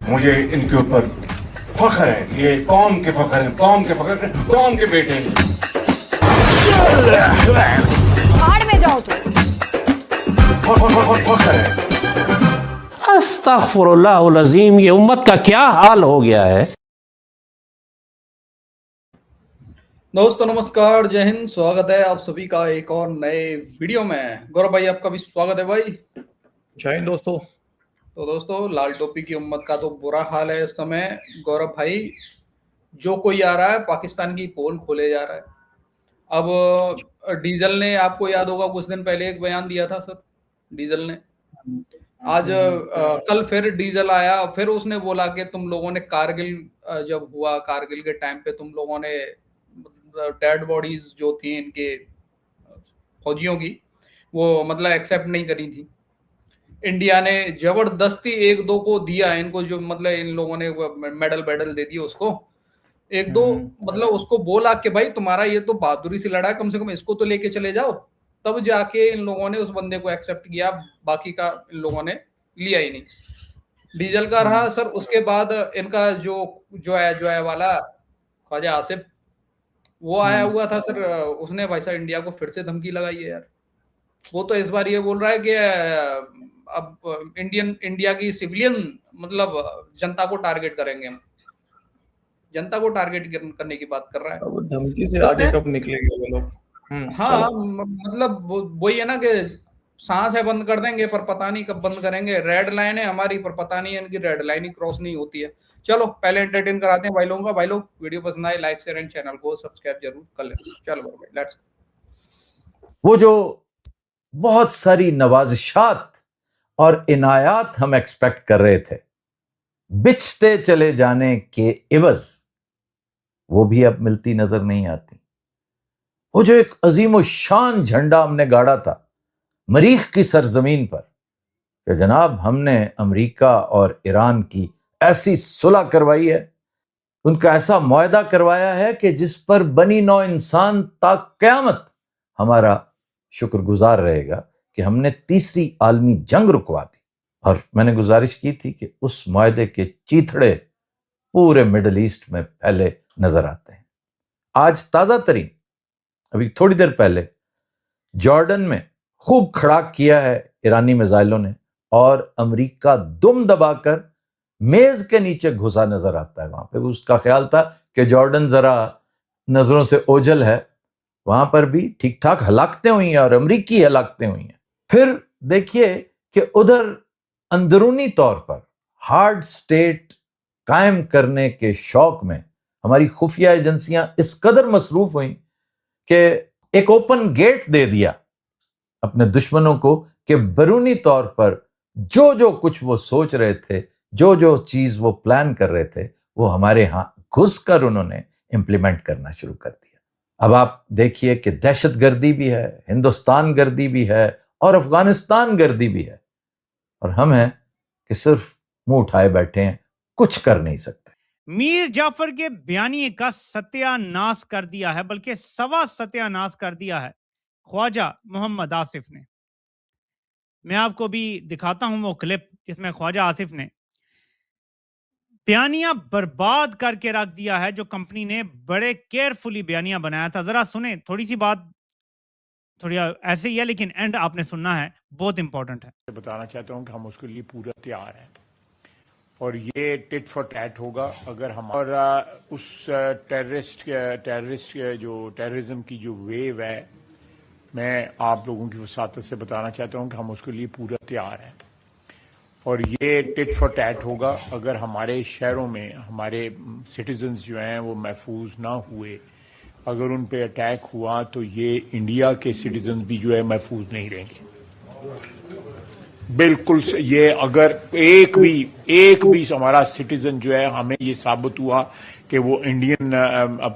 मुझे इनके ऊपर फख्र है, ये कौम के फख्र है, कौम के फख्र है, कौम के बेटे हैं। भाड़ में जाओ तुम। फख्र है। अस्तगफुरुल्लाह अज़ीम, ये उम्मत का क्या हाल हो गया है। दोस्तों नमस्कार, जय हिंद। स्वागत है आप सभी का एक और नए वीडियो में। गौरव भाई आपका भी स्वागत है भाई। जय हिंद दोस्तों। तो दोस्तों लाल टोपी की उम्मत का तो बुरा हाल है इस समय। गौरव भाई, जो कोई आ रहा है पाकिस्तान की पोल खोले जा रहा है। अब डीजल ने, आपको याद होगा कुछ दिन पहले एक बयान दिया था सर डीजल ने। आज कल फिर डीजल आया, फिर उसने बोला कि तुम लोगों ने कारगिल, जब हुआ कारगिल के टाइम पे तुम लोगों ने डेड बॉडीज जो थी इनके फौजियों की, वो मतलब एक्सेप्ट नहीं करी थी। इंडिया ने जबरदस्ती एक दो को दिया इनको, जो मतलब इन लोगों ने मेडल दे दिए उसको। एक दो मतलब उसको बोला कि भाई तुम्हारा ये तो बहादुरी से लड़ा है, कम से कम इसको तो लेके चले जाओ। तब जाके इन लोगों ने उस बंदे को एक्सेप्ट किया, बाकी का इन लोगों ने लिया ही नहीं। डीजल का रहा सर। उसके बाद इनका जो है वाला ख्वाजा आसिफ, वो आया हुआ था सर। उसने भाई साहब इंडिया को फिर से धमकी लगाई है यार। वो तो इस बार ये बोल रहा है कि अब इंडिया की सिविलियन मतलब जनता को टारगेट करेंगे हम। जनता को टारगेट करने की बात कर रहा है। अब धमकी से तो आगे कब निकलेंगे वो लोग। हाँ, चलो। मतलब वही है ना कि सांस है बंद कर देंगे पर पता नहीं कब बंद करेंगे। रेड लाइन है हमारी पर पता नहीं है इनकी रेड लाइन ही क्रॉस नहीं होती है। चलो पहले एंटरटेन कराते हैं भाई लोगों का। भाई लोग वीडियो पसंद आए लाइक शेयर एंड चैनल को सब्सक्राइब जरूर कर लें। चलो भाई लेट्स। वो जो बहुत सारी नवाजिशात और इनायात हम एक्सपेक्ट कर रहे थे, बिछते चले जाने के इवज, वो भी अब मिलती नजर नहीं आती। वो जो एक अजीम शान झंडा हमने गाड़ा था मरीख की सरजमीन पर कि जनाब हमने अमेरिका और ईरान की ऐसी सुलह करवाई है, उनका ऐसा मुआहदा करवाया है कि जिस पर बनी नौ इंसान तक क़यामत हमारा शुक्रगुजार रहेगा कि हमने तीसरी आलमी जंग रुकवा दी। और मैंने गुजारिश की थी कि उस मुआहदे के चीथड़े पूरे मिडल ईस्ट में फैले नजर आते हैं। आज ताजा तरीन, अभी थोड़ी देर पहले जॉर्डन में खूब खड़ाक किया है ईरानी मिसाइलों ने, और अमेरिका दुम दबाकर मेज के नीचे घुसा नजर आता है। वहां पे उसका ख्याल था कि जॉर्डन जरा नजरों से ओझल है, वहां पर भी ठीक ठाक हलाकतें हुई हैं और अमरीकी हलाकतें हुई हैं। फिर देखिए कि उधर अंदरूनी तौर पर हार्ड स्टेट कायम करने के शौक में हमारी खुफिया एजेंसियां इस कदर मसरूफ हुई कि एक ओपन गेट दे दिया अपने दुश्मनों को कि बैरूनी तौर पर जो जो कुछ वो सोच रहे थे, जो जो चीज वो प्लान कर रहे थे, वो हमारे यहां घुसकर उन्होंने इंप्लीमेंट करना शुरू कर दिया। अब आप देखिए कि दहशतगर्दी भी है, हिंदुस्तान गर्दी भी है और अफगानिस्तान गर्दी भी है, और हम हैं कि सिर्फ मुंह उठाए बैठे हैं, कुछ कर नहीं सकते। मीर जाफर के बयानिए का सत्यानाश कर दिया है, बल्कि सवा सत्यानाश कर दिया है ख्वाजा मोहम्मद आसिफ ने। मैं आपको भी दिखाता हूं वो क्लिप जिसमें ख्वाजा आसिफ ने बयानिया बर्बाद करके रख दिया है, जो कंपनी ने बड़े केयरफुली बयानिया बनाया था। जरा सुने, थोड़ी सी बात थोड़ी ऐसे ही है लेकिन एंड आपने सुनना है, बहुत इंपॉर्टेंट है। बताना चाहता हूं कि हम उसके लिए पूरा तैयार हैं और ये टिट फॉर टैट होगा अगर हम और उस टेररिस्ट जो टेररिज्म की जो वेव है, मैं आप लोगों की वसातत से बताना चाहता हूं कि हम उसके लिए पूरा तैयार हैं और ये टिट फॉर टैट होगा अगर हमारे शहरों में हमारे सिटीजन्स जो हैं वो महफूज ना हुए। अगर उन पे अटैक हुआ तो ये इंडिया के सिटीजन भी जो है महफूज नहीं रहेंगे। बिल्कुल ये अगर एक भी हमारा सिटीजन जो है, हमें ये साबित हुआ कि वो इंडियन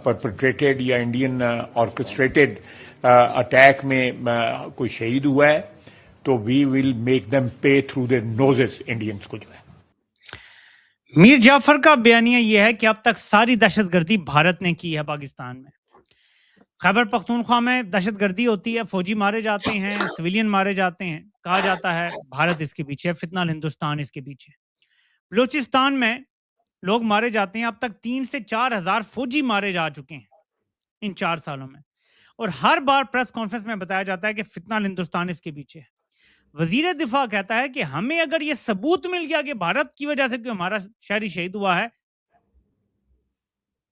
परपेट्रेटेड या इंडियन ऑर्केस्ट्रेटेड अटैक में कोई शहीद हुआ है, तो वी विल मेक देम पे थ्रू देयर नोजेस इंडियंस को जो है। मीर जाफर का बयानिया यह है कि अब तक सारी दहशतगर्दी भारत ने की है पाकिस्तान में। खैबर पख्तूनख्वा में दहशतगर्दी होती है, फौजी मारे जाते हैं, सिविलियन मारे जाते हैं, कहा जाता है भारत इसके पीछे, फितना हिंदुस्तान इसके पीछे। बलूचिस्तान में लोग मारे जाते हैं, अब तक 3 से 4 हजार फौजी मारे जा चुके हैं इन 4 सालों में, और हर बार प्रेस कॉन्फ्रेंस में बताया जाता है कि फितना हिंदुस्तान इसके पीछे है। वजीर दिफा कहता है कि हमें अगर ये सबूत मिल गया कि भारत की वजह से कोई हमारा शहरी शहीद हुआ है,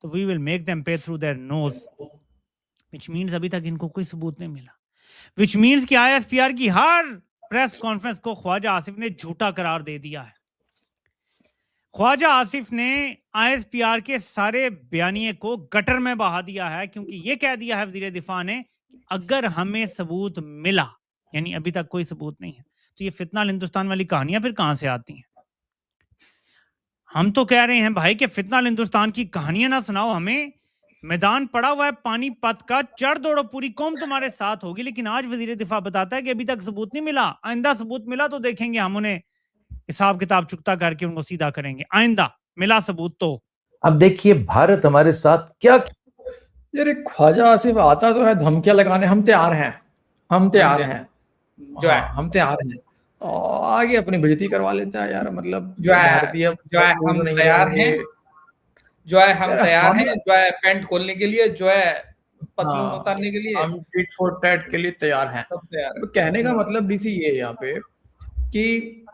तो वी विल मेक देम पे through their nose, which means अभी तक इनको कोई सबूत नहीं मिला, विच मीन्स कि ISPR की हर प्रेस कॉन्फ्रेंस को ख्वाजा आसिफ ने झूठा करार दे दिया है। ख्वाजा आसिफ ने ISPR के सारे बयानिए को गटर में बहा दिया है, क्योंकि ये कह दिया है वजीर दिफा ने कि अगर हमें सबूत मिला, यानी अभी तक कोई सबूत नहीं है, तो ये फितना हिंदुस्तान वाली कहानियां फिर कहां से आती हैं? हम तो कह रहे हैं भाई कि फितना हिंदुस्तान की कहानियां ना सुनाओ हमें, मैदान पड़ा हुआ है पानीपत का, चढ़ दौड़ो, पूरी कौम तुम्हारे साथ होगी। लेकिन आज वजीर दिफा बताता है कि अभी तक सबूत नहीं मिला, आइंदा सबूत मिला तो देखेंगे, हम उन्हें हिसाब किताब चुकता करके उनको सीधा करेंगे, आइंदा मिला सबूत तो। अब देखिए भारत हमारे साथ क्या, यार एक ख्वाजा आसिफ आता तो है धमकियां लगाने, हम तैयार हैं, हम तैयार हैं, जो है हम तैयार हैं, और आगे अपनी बेइज्जती करवा लेता है यार। मतलब जो है भारतीय जो है हम नहीं तैयार रहेंगे। हैं, जो है हम यार, तैयार हम- हैं, जो है पैंट खोलने के लिए, जो है पतलून हाँ, उतारने के लिए, हम टिट फॉर टैट के लिए तैयार हैं। सब तैयार तो है। कहने का मतलब डीसी ये है यहाँ पे कि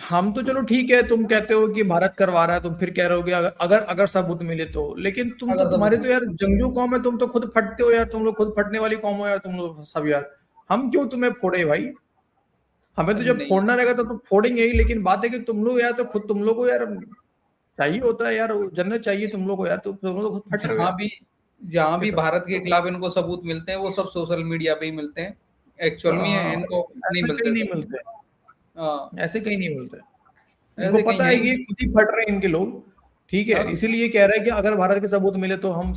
हम तो चलो ठीक है, तुम कहते हो कि भारत करवा रहा है, तुम फिर कह रहे हो कि अगर अगर सबूत मिले तो, लेकिन तुम अगर तो, तुम्हारे तो यार जंगजू कौम है, तुम तो खुद फटते हो यार, तुम लोग खुद फटने वाली कौम हो यार, तुम लोग सब यार। हम क्यों तुम्हें फोड़े भाई? हमें तो जब नहीं। फोड़ना रहेगा तो फोड़ेंगे ही, लेकिन बात है कि तुम लोग यार, तो खुद तुम लोग को यार चाहिए होता है यार, जन्नत चाहिए तुम लोग को यार, तो तुम लोग खुद फट रहे हो यार। जहाँ भी ये सब- भारत के खिलाफ इनको सबूत मिलते हैं, वो सब सोशल मीडिया पे ही मिलते हैं, एक्चुअल में हाँ, इनको नहीं ऐसे कहीं नहीं मिलते। मिलते, हाँ, ऐसे कहीं नहीं मिलते। ऐसे इनको कहीं पता है है कि ये खुद ही फट रहे हैं इनके लोग, ठीक है, हाँ। इसीलिए कह रहा है कि अगर भारत के सबूत मिले तो हम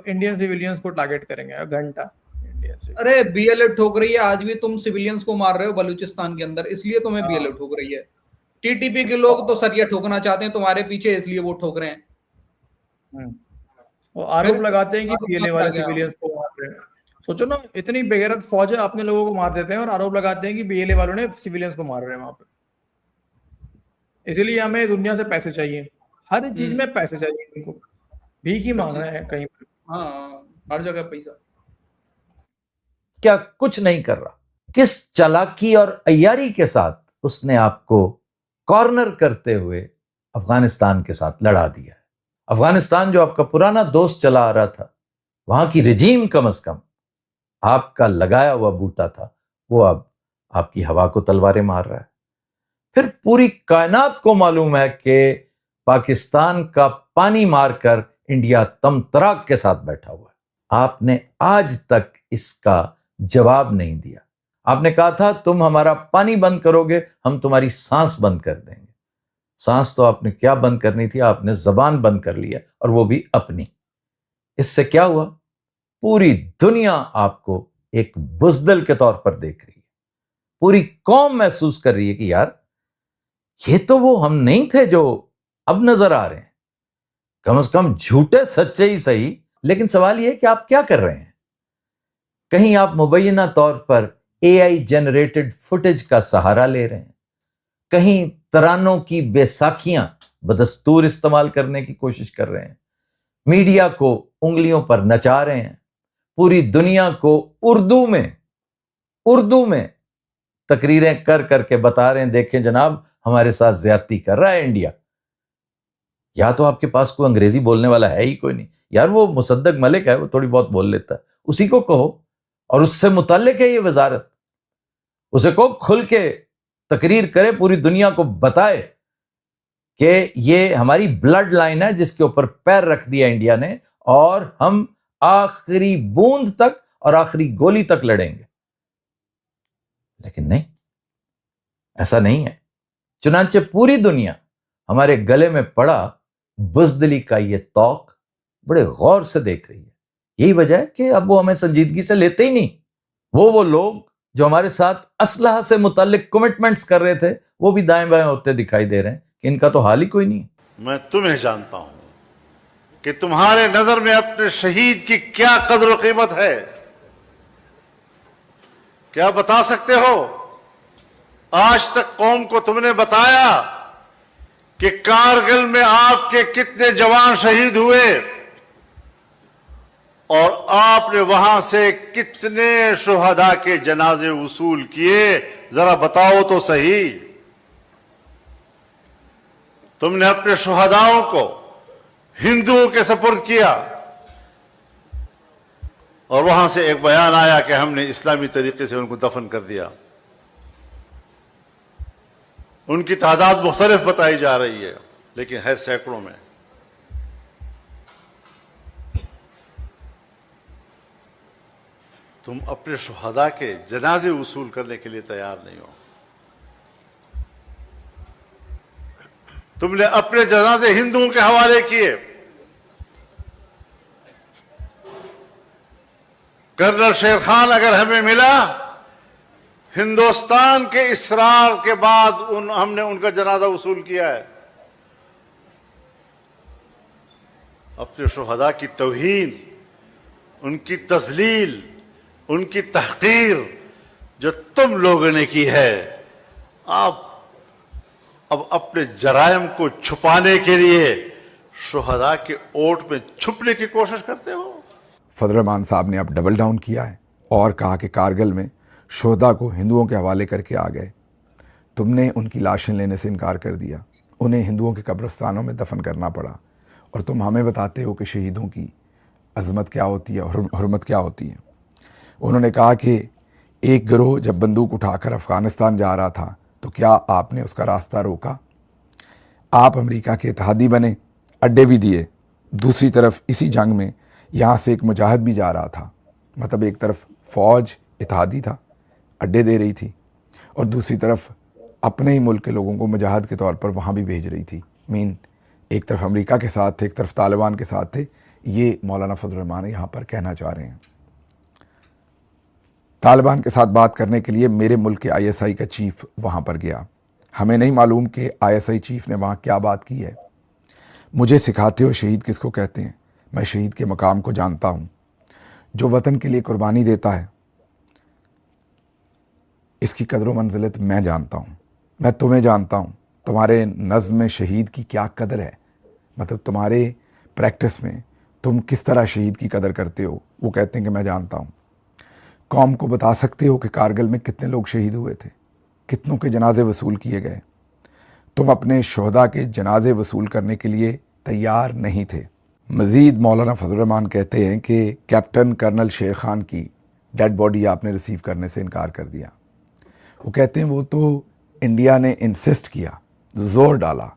इंडियन सिविलियंस को टारगेट करेंगे। घंटा इंडियन से अरे BLA ठोक रही है, आज भी तुम सिविलियंस को मार रहे हो बलूचिस्तान के अंदर, इसलिए तुम्हें हाँ। BLA ठोक रही है। TTP के लोग तो सरिया ठोकना चाहते हैं तुम्हारे पीछे, इसलिए वो ठोक रहे हैं। और आरोप फिर लगाते हैं कि आरोप पीएलए लगा वाले गया। सिविलियंस को मार रहे हैं। सोचो ना, इतनी बेगैरत फौज है, अपने लोगों को मार देते हैं और आरोप लगाते हैं कि बीएलए वालों ने सिविलियंस को मार रहे हैं वहां पे। इसीलिए हमें दुनिया से पैसे चाहिए, हर चीज में पैसे चाहिए, इनको भीख ही मांग रहे हैं कहीं पर। हाँ, हर जगह पैसा। क्या कुछ नहीं कर रहा, किस चालाकी और अय्यारी के साथ उसने आपको कॉर्नर करते हुए अफगानिस्तान के साथ लड़ा दिया है। अफगानिस्तान जो आपका पुराना दोस्त चला आ रहा था, वहां की रिजीम कम से कम आपका लगाया हुआ बूटा था, वो अब आपकी हवा को तलवारें मार रहा है। फिर पूरी कायनात को मालूम है कि पाकिस्तान का पानी मारकर इंडिया तमतराक के साथ बैठा हुआ है। आपने आज तक इसका जवाब नहीं दिया। आपने कहा था तुम हमारा पानी बंद करोगे, हम तुम्हारी सांस बंद कर देंगे। सांस तो आपने क्या बंद करनी थी, आपने जबान बंद कर लिया, और वो भी अपनी। इससे क्या हुआ? पूरी दुनिया आपको एक बुज़दिल के तौर पर देख रही है। पूरी कौम महसूस कर रही है कि यार ये तो वो हम नहीं थे जो अब नजर आ रहे हैं। कम से कम झूठे सच्चे ही सही, लेकिन सवाल यह है कि आप क्या कर रहे हैं? कहीं आप मुबैना तौर पर AI जनरेटेड फुटेज का सहारा ले रहे हैं, कहीं तरानों की बेसाखियां बदस्तूर इस्तेमाल करने की कोशिश कर रहे हैं, मीडिया को उंगलियों पर नचा रहे हैं, पूरी दुनिया को उर्दू में तकरीरें कर करके बता रहे हैं, देखें जनाब हमारे साथ ज्यादती कर रहा है इंडिया। या तो आपके पास कोई अंग्रेजी बोलने वाला है ही कोई नहीं यार, वो मुसद्दक मलिक है, वो थोड़ी बहुत बोल लेता है, उसी को कहो, और उससे मुताल्लिक है ये वजारत, उसे को खुल के तकरीर करे, पूरी दुनिया को बताए कि ये हमारी ब्लड लाइन है जिसके ऊपर पैर रख दिया इंडिया ने, और हम आखिरी बूंद तक और आखिरी गोली तक लड़ेंगे। लेकिन नहीं, ऐसा नहीं है। चुनांचे पूरी दुनिया हमारे गले में पड़ा बुज़दिली का ये तौक बड़े गौर से देख रही है। यही वजह है कि अब वो हमें संजीदगी से लेते ही नहीं। वो लोग जो हमारे साथ असलहा से मुताल्लिक कमिटमेंट्स कर रहे थे, वो भी दाएं बाएं होते दिखाई दे रहे हैं कि इनका तो हाल ही कोई नहीं है। मैं तुम्हें जानता हूं कि तुम्हारे नजर में अपने शहीद की क्या कदर कीमत है। क्या बता सकते हो? आज तक कौम को तुमने बताया कि कारगिल में आपके कितने जवान शहीद हुए और आपने वहां से कितने शुहदा के जनाजे वसूल किए, जरा बताओ तो सही। तुमने अपने शुहदाओं को हिंदुओं के सपुर्द किया और वहां से एक बयान आया कि हमने इस्लामी तरीके से उनको दफन कर दिया। उनकी तादाद मुख्तलिफ बताई जा रही है, लेकिन है सैकड़ों में। तुम अपने शुहदा के जनाजे वसूल करने के लिए तैयार नहीं हो। तुमने अपने जनाजे हिंदुओं के हवाले किए। कर्नल शेर खान अगर हमें मिला, हिंदुस्तान के इसरार के बाद हमने उनका जनाजा वसूल किया है। अपने शुहदा की तौहीन, उनकी तजलील, उनकी तहकीर जो तुम लोगों ने की है, आप अब अपने जराइम को छुपाने के लिए शुहदा के ओट में छुपने की कोशिश करते हो। फजल रहमान साहब ने अब डबल डाउन किया है और कहा कि कारगिल में शोहदा को हिंदुओं के हवाले करके आ गए। तुमने उनकी लाशें लेने से इनकार कर दिया, उन्हें हिंदुओं के कब्रिस्तानों में दफन करना पड़ा, और तुम हमें बताते हो कि शहीदों की अज़मत क्या होती है और हुर्मत क्या होती है। उन्होंने कहा कि एक गिरोह जब बंदूक उठाकर अफ़गानिस्तान जा रहा था तो क्या आपने उसका रास्ता रोका? आप अमेरिका के इत्तेहादी बने, अड्डे भी दिए। दूसरी तरफ इसी जंग में यहाँ से एक मुजाहिद भी जा रहा था, मतलब एक तरफ फ़ौज इत्तेहादी था, अड्डे दे रही थी, और दूसरी तरफ अपने ही मुल्क के लोगों को मुजाहिद के तौर पर वहाँ भी भेज रही थी। मीन एक तरफ अमेरिका के साथ थे, एक तरफ तालिबान के साथ थे। ये मौलाना फजल रहमान यहाँ पर कहना चाह रहे हैं। तालिबान के साथ बात करने के लिए मेरे मुल्क के ISI का चीफ वहाँ पर गया। हमें नहीं मालूम कि ISI चीफ ने वहाँ क्या बात की है। मुझे सिखाते हो शहीद किसको कहते हैं। मैं शहीद के मकाम को जानता हूँ। जो वतन के लिए कुर्बानी देता है, इसकी कदर व मंजिलत मैं जानता हूँ। मैं तुम्हें जानता हूँ, तुम्हारे नज़्म में शहीद की क्या कदर है, मतलब तुम्हारे प्रैक्टिस में तुम किस तरह शहीद की कदर करते हो। वो कहते हैं कि मैं जानता हूँ। कौम को बता सकते हो कि कारगिल में कितने लोग शहीद हुए थे, कितनों के जनाजे वसूल किए गए। तुम अपने शोहदा के जनाजे वसूल करने के लिए तैयार नहीं थे। मज़ीद मौलाना फजल रहमान कहते हैं कि कैप्टन कर्नल शेर खान की डेड बॉडी आपने रिसीव करने से इनकार कर दिया। वो कहते हैं वो तो इंडिया ने इंसिस्ट किया, ज़ोर डाला,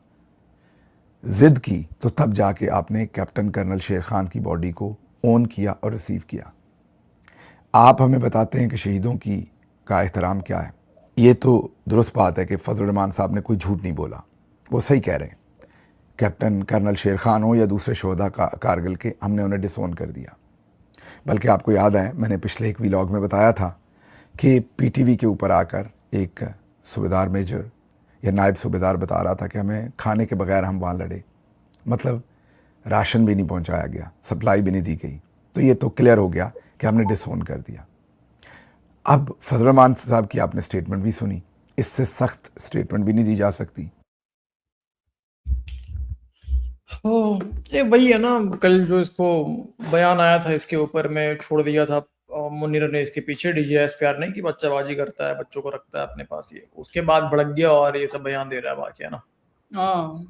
ज़िद की, तो तब जाके आपने कैप्टन कर्नल शेर खान की बॉडी को ओन किया और रिसीव किया। आप हमें बताते हैं कि शहीदों की का एहतराम क्या है। ये तो दुरुस्त बात है कि फजल रहमान साहब ने कोई झूठ नहीं बोला, वो सही कह रहे हैं। कैप्टन कर्नल शेर खान हो या दूसरे शोहदा का कारगिल के, हमने उन्हें डिसोन कर दिया। बल्कि आपको याद है, मैंने पिछले एक व्लॉग में बताया था कि PTV के ऊपर आकर एक सूबेदार मेजर या नायब सूबेदार बता रहा था कि हमें खाने के बगैर हम वहाँ लड़े, मतलब राशन भी नहीं पहुँचाया गया, सप्लाई भी नहीं दी गई। तो ये तो क्लियर हो गया कि हमने डिसोन कर दिया। अब फजल रहमान साहब की आपने स्टेटमेंट भी सुनी, इससे सख्त स्टेटमेंट भी नहीं दी जा सकती। ये वही है ना, कल जो इसको बयान आया था इसके ऊपर में छोड़ दिया था मुनीर ने इसके पीछे, DGSPR ने, कि बच्चाबाजी करता है, बच्चों को रखता है अपने पास। ये उसके बाद भड़क गया और ये सब बयान दे रहा है बाकी, है ना। हाँ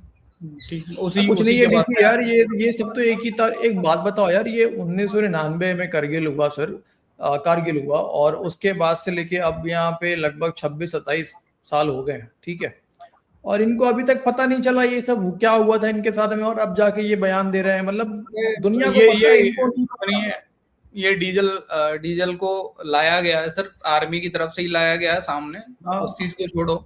ठीक, उसी कुछ उसी नहीं के है बाद DC यार, ये सब तो एक ही एक बात बताओ यार, ये 1999 में करगिल हुआ सर, कारगिल हुआ, और उसके बाद से लेके अब यहाँ पे लगभग 26-27 साल हो गए, ठीक है, और इनको अभी तक पता नहीं चला ये सब क्या हुआ था इनके साथ में, और अब जाके ये बयान दे रहे हैं। मतलब दुनिया को पता है, इनको नहीं पता। ये डीजल को लाया गया है सर, आर्मी की तरफ से ही लाया गया है सामने, उस चीज को छोड़ो,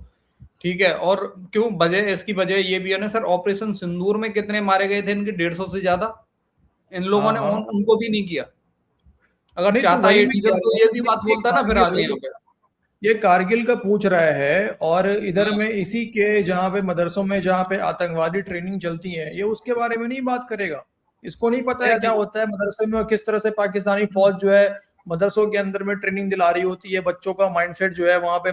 ठीक है। और क्यों वजह, इसकी वजह ये भी है ना सर, ऑपरेशन सिंदूर में कितने मारे गए थे इनके, 150 से ज्यादा। इन लोगों ने उनको भी नहीं किया। अगर चाहता ये डीजल तो ये भी बात बोलता ना फिर आगे यहाँ पे। ये कारगिल का पूछ रहा है, और इधर में इसी के जहाँ पे मदरसों में जहाँ पे आतंकवादी ट्रेनिंग चलती है, ये उसके बारे में नहीं बात करेगा। इसको नहीं पता है क्या होता है मदरसे में, और किस तरह से पाकिस्तानी फौज जो है मदरसों के अंदर में ट्रेनिंग दिला रही होती है, बच्चों का माइंडसेट जो है वहां पे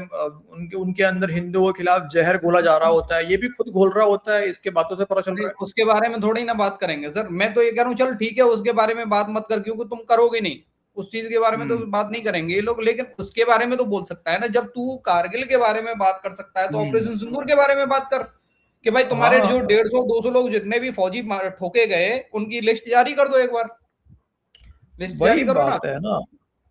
उनके अंदर हिंदुओं के खिलाफ जहर घोला जा रहा होता है, ये भी खुद घोल रहा होता है, इसके बातों से पता चल रहा है। उसके बारे में थोड़ी ना बात करेंगे सर, मैं तो ये कह रहा हूँ चल ठीक है उसके बारे में बात मत कर, क्योंकि तुम करोगे नहीं उस चीज के बारे में, तो बात नहीं करेंगे ये लोग, लेकिन उसके बारे में तो बोल सकता है ना। जब तू कारगिल के बारे में बात कर सकता है तो ऑपरेशन सिंदूर के बारे में बात कर कि भाई तुम्हारे जो 150-200 लोग जितने भी फौजी ठोके गए उनकी लिस्ट जारी कर दो, एक बार लिस्ट जारी करो ना। बात है ना,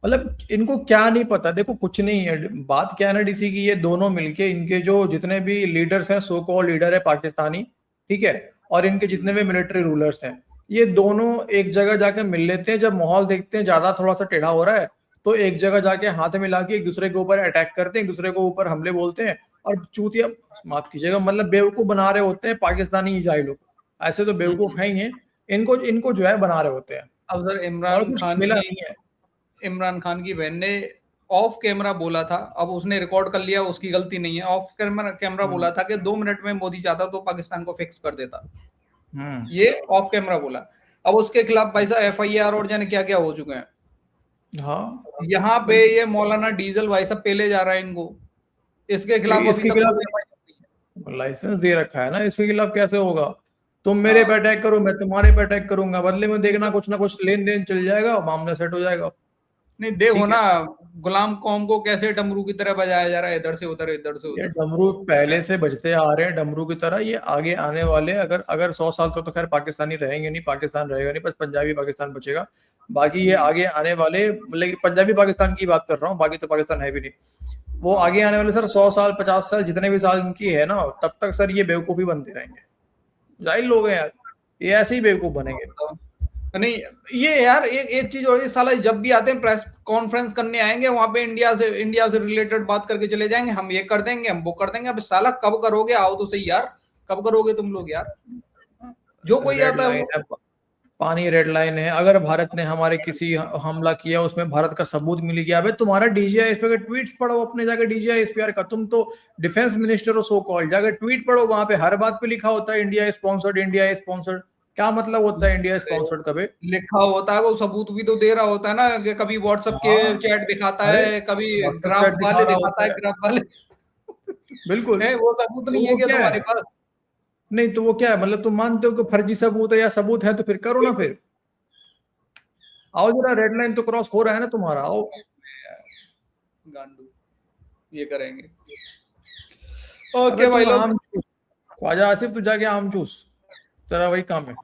मतलब इनको क्या नहीं पता, देखो कुछ नहीं है, बात क्या है ना डीसी की, ये दोनों मिलके इनके जो जितने भी लीडर्स हैं, सो कॉल्ड लीडर है पाकिस्तानी, ठीक है, और इनके जितने भी मिलिट्री रूलर्स हैं, ये दोनों एक जगह जाके मिल लेते हैं, जब माहौल देखते हैं ज्यादा थोड़ा सा टेढ़ा हो रहा है तो एक जगह जाके हाथ मिला के एक दूसरे के ऊपर अटैक करते हैं, एक दूसरे के ऊपर हमले बोलते हैं, और चूतिया, माफ कीजिएगा, मतलब बेवकूफ बना रहे होते हैं पाकिस्तानी जाहिलों को। ऐसे तो बेवकूफ है ही हैं, इनको जो है बना रहे होते हैं। अब सर इमरान खान की बहन ने ऑफ कैमरा बोला था, अब उसने रिकॉर्ड कर लिया, उसकी गलती नहीं है, ऑफ कैमरा बोला था कि 2 मिनट में मोदी चाहता तो पाकिस्तान को फिक्स कर देता, ये ऑफ कैमरा बोला। अब उसके खिलाफ भाई साहब FIR और जाने क्या क्या हो चुके हैं। हाँ, यहाँ पे ये मौलाना डीजल भाई साहब पेले जा रहा है इनको, इसके खिलाफ लाइसेंस दे रखा है ना, इसके खिलाफ कैसे होगा? तुम मेरे पे अटैक करो, मैं तुम्हारे पे अटैक करूंगा, बदले में देखना कुछ ना कुछ लेन देन चल जाएगा, मामला सेट हो जाएगा। नहीं देखो ना गुलाम कौम को कैसे डमरू की तरह बजाया जा रहा है, इधर से उधर इधर से उधर। डमरू पहले से बजते आ रहे हैं डमरू की तरह, ये आगे आने वाले अगर 100 साल तो खैर पाकिस्तानी रहेंगे नहीं, पाकिस्तान रहेगा नहीं, बस पंजाबी पाकिस्तान बचेगा। बाकी ये आगे आने वाले, मतलब पंजाबी पाकिस्तान की बात कर रहा हूँ, बाकी तो पाकिस्तान है भी नहीं, वो आगे आने वाले सर 100 साल 50 साल जितने भी साल इनकी है ना, तब तक सर ये बेवकूफी बनते रहेंगे। जाहिल लोग हैं यार, ये ऐसे ही बेवकूफ बनेंगे। नहीं ये यार एक चीज और, साला जब भी आते हैं प्रेस कॉन्फ्रेंस करने आएंगे, वहां पे इंडिया से रिलेटेड बात करके चले जाएंगे, हम ये कर देंगे, हम वो कर देंगे। अब साला कब करोगे, आओ तो सही यार, कब करोगे तुम लोग यार? जो कोई आता है पानी रेड लाइन है, अगर भारत ने हमारे किसी हमला किया उसमें भारत का सबूत मिल गया, भाई तुम्हारा DGI पे ट्वीट्स पढ़ो अपने जाकर, DGI का, तुम तो डिफेंस मिनिस्टर हो सो कॉल्ड, जाकर ट्वीट पढ़ो, वहां पे हर बात पे लिखा होता है इंडिया स्पॉन्सर्ड। क्या मतलब होता है इंडिया स्पॉन्सर्ड का? लिखा होता है, वो सबूत भी तो दे रहा होता है ना, कि कभी व्हाट्सएप के चैट दिखाता है, कभी ग्राफ वाले दिखाता है, ग्राफ वाले बिल्कुल है, वो सबूत नहीं है क्या तुम्हारे पास? नहीं तो वो क्या है, मतलब तुम मानते हो कि फर्जी सबूत है या सबूत है तो फिर करो ना, फिर आओ जरा, रेड लाइन तो क्रॉस हो रहा है ना तुम्हारा, आओ गांडू, ये करेंगे। ओके भाई लोग, ख्वाजा आसिफ तू जाके आम चूस, तेरा वही काम है,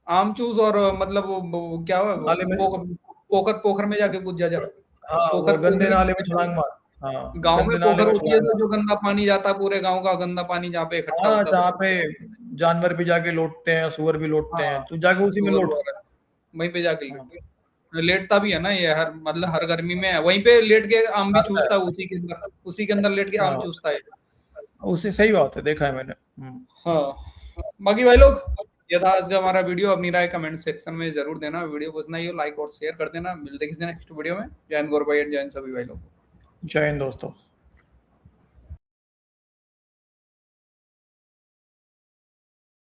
आम चूस, और मतलब वो क्या हुआ, पोखर में जाके कूद जा, पोखर गंदे नाले में छलांग मार। गांव में पोखर होती है तो जो गंदा पानी जाता है, पूरे गांव का गंदा पानी जहाँ पे इकट्ठा होता है, जहाँ पे जानवर भी जाके लौटते हैं, सुअर भी लौटते हैं, तू जाके उसी में लौट, वहीं पे जाके लेटता भी है ना ये, मतलब हर गर्मी में वहीं पे लेट के आम भी चूसता है, उसी के अंदर लेट के आम चूसता है, उसी, सही बात है, देखा है मैंने। हाँ बाकी भाई लोग, ये था आज का हमारा वीडियो, अपनी राय कमेंट सेक्शन में जरूर देना, वीडियो पसंद आई हो लाइक और शेयर कर देना। मिलते किसी नेक्स्ट वीडियो में। जय हिंद गौरव भाई, जय हिंद सभी भाई लोग, जय हिंद दोस्तों।